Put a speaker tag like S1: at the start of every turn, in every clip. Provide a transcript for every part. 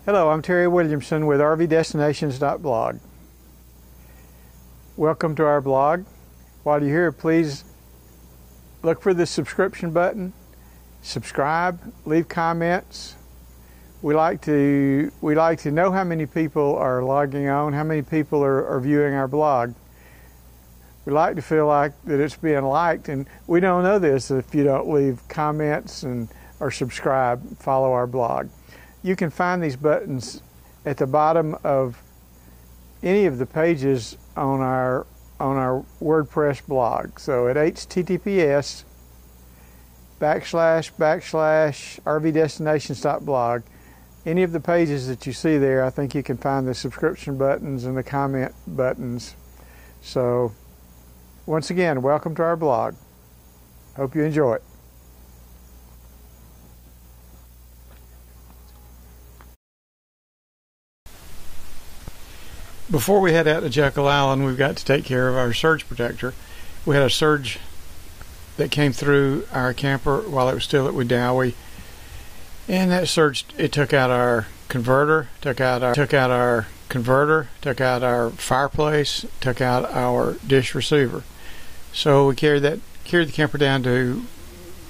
S1: Hello, I'm Terry Williamson with RVDestinations.blog. Welcome to our blog. While you're here, please look for the subscription button, subscribe, leave comments. We like to know how many people are logging on, how many people are viewing our blog. We like to feel like that it's being liked, and we don't know this if you don't leave comments or subscribe, follow our blog. You can find these buttons at the bottom of any of the pages on our WordPress blog. So at https://rvdestinations.blog, any of the pages that you see there, I think you can find the subscription buttons and the comment buttons. So once again, welcome to our blog. Hope you enjoy it. Before we head out to Jekyll Island, we've got to take care of our surge protector. We had a surge that came through our camper while it was still at Wedowee, and that surge, it took out our converter, took out our fireplace, took out our dish receiver. So we carried the camper down to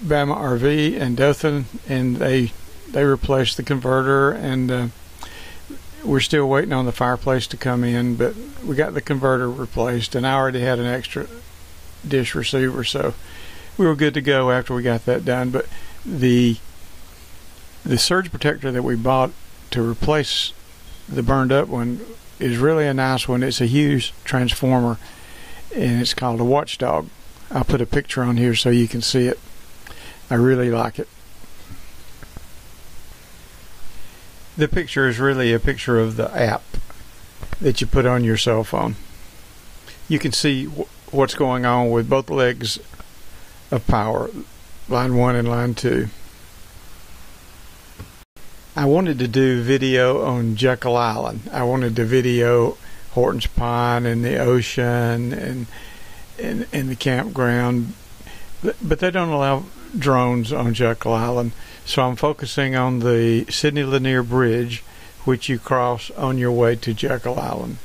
S1: Bama RV and Dothan, and they replaced the converter, and we're still waiting on the fireplace to come in, but we got the converter replaced, and I already had an extra dish receiver, so we were good to go after we got that done. But the surge protector that we bought to replace the burned up one is really a nice one. It's a Hughes transformer, and it's called a Watchdog. I'll put a picture on here so you can see it. I really like it. The picture is really a picture of the app that you put on your cell phone. You can see what's going on with both legs of power, line 1 and line 2. I wanted to do video on Jekyll Island. I wanted to video Horton's Pond and the ocean and the campground, but they don't allow drones on Jekyll Island. So I'm focusing on the Sidney Lanier Bridge, which you cross on your way to Jekyll Island.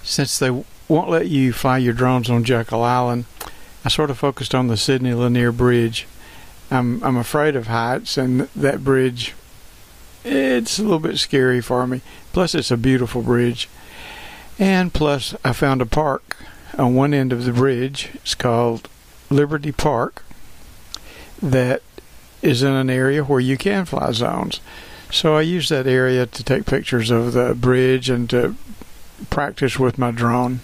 S1: Since they won't let you fly your drones on Jekyll Island, I sort of focused on the Sidney Lanier Bridge. I'm afraid of heights, and that bridge, it's a little bit scary for me. Plus, it's a beautiful bridge. And plus, I found a park on one end of the bridge. It's called Liberty Park, that is in an area where you can fly zones. So I used that area to take pictures of the bridge and to practice with my drone.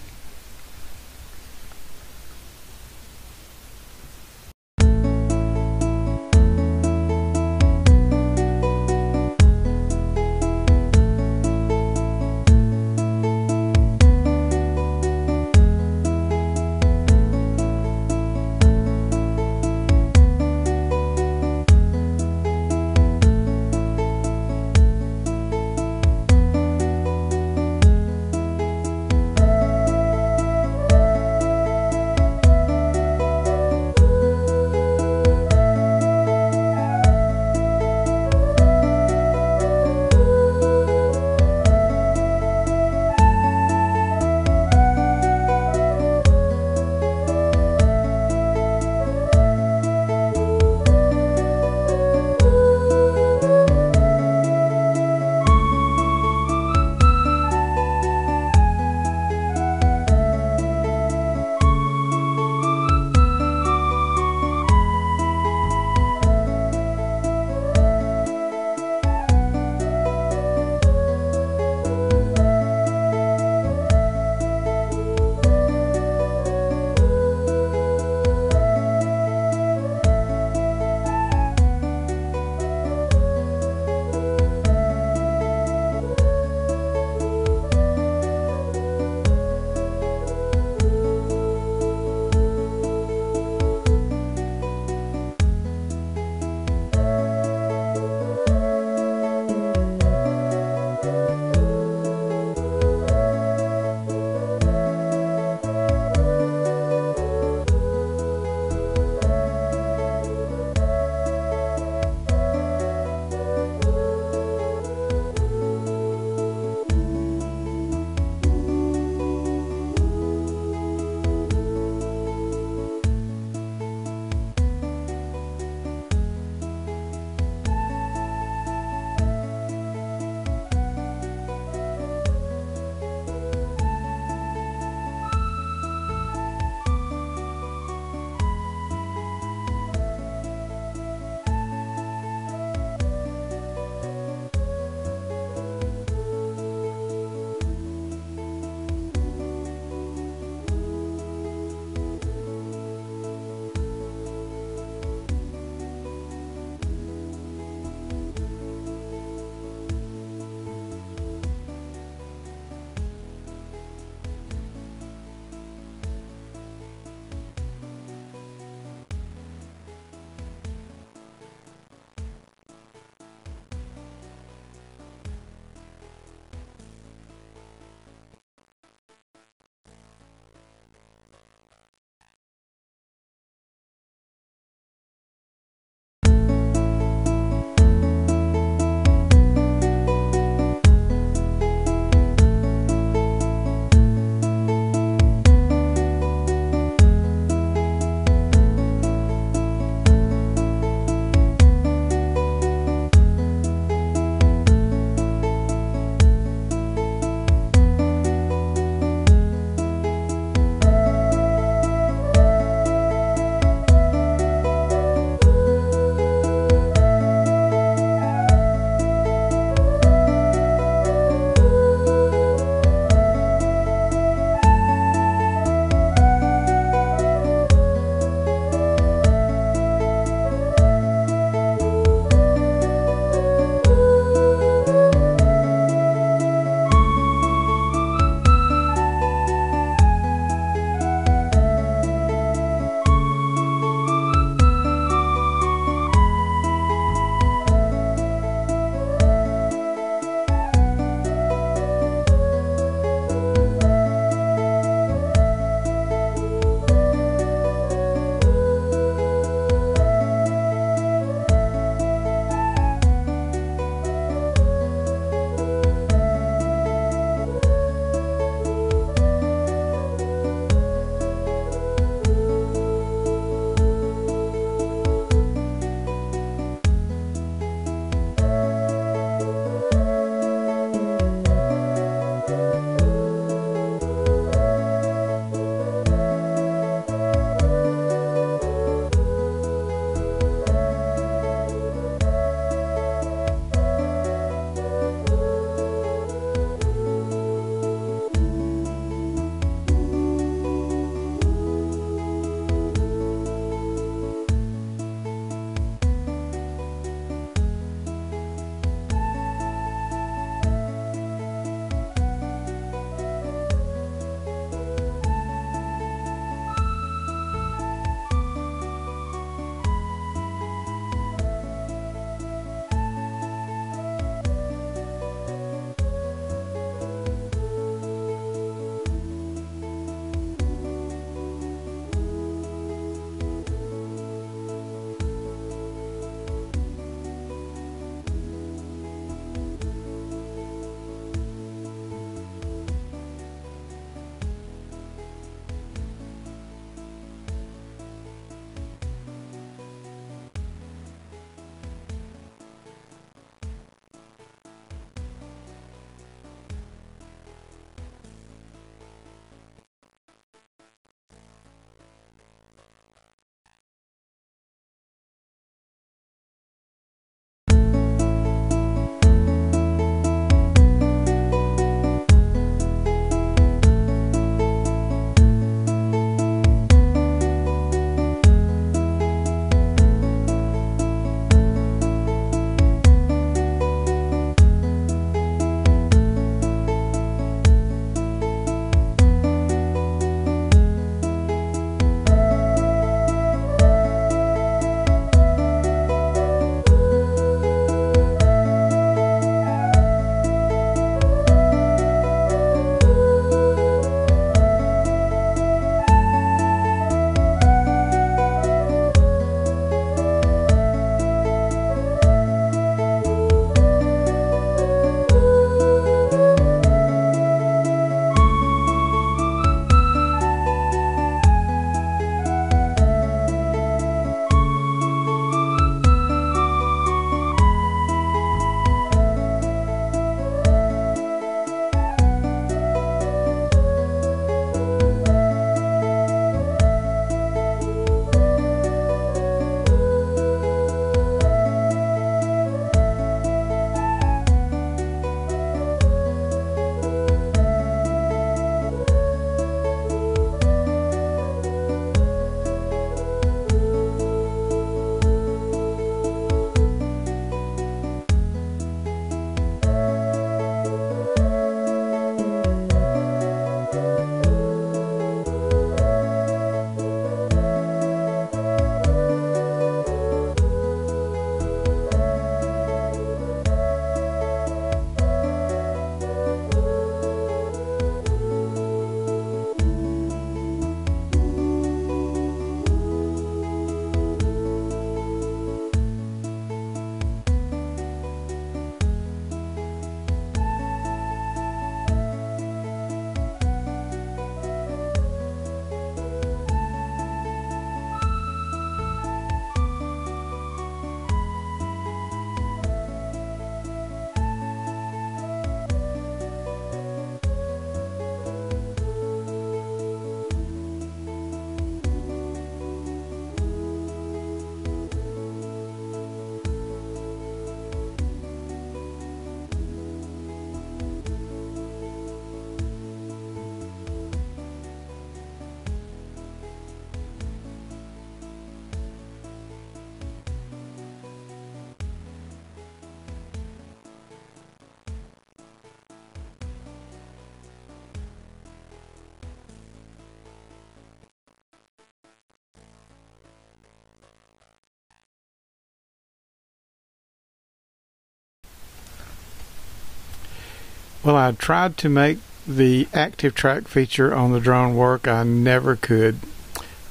S1: Well, I tried to make the active track feature on the drone work. I never could.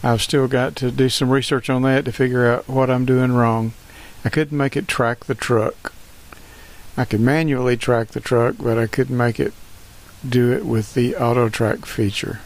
S1: I've still got to do some research on that to figure out what I'm doing wrong. I couldn't make it track the truck. I could manually track the truck, but I couldn't make it do it with the auto track feature.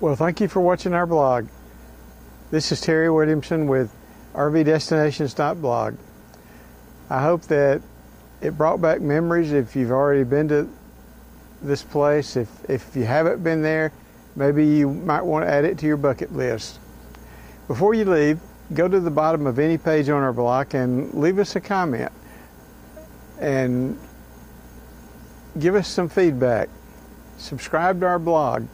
S1: Well, thank you for watching our blog. This is Terry Williamson with RVDestinations.blog. I hope that it brought back memories if you've already been to this place. If you haven't been there, maybe you might want to add it to your bucket list. Before you leave, go to the bottom of any page on our blog and leave us a comment and give us some feedback. Subscribe to our blog.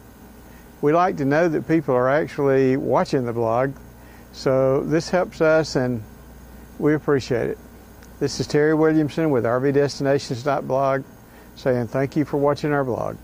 S1: We like to know that people are actually watching the blog, so this helps us and we appreciate it. This is Terry Williamson with RVDestinations.blog saying thank you for watching our blog.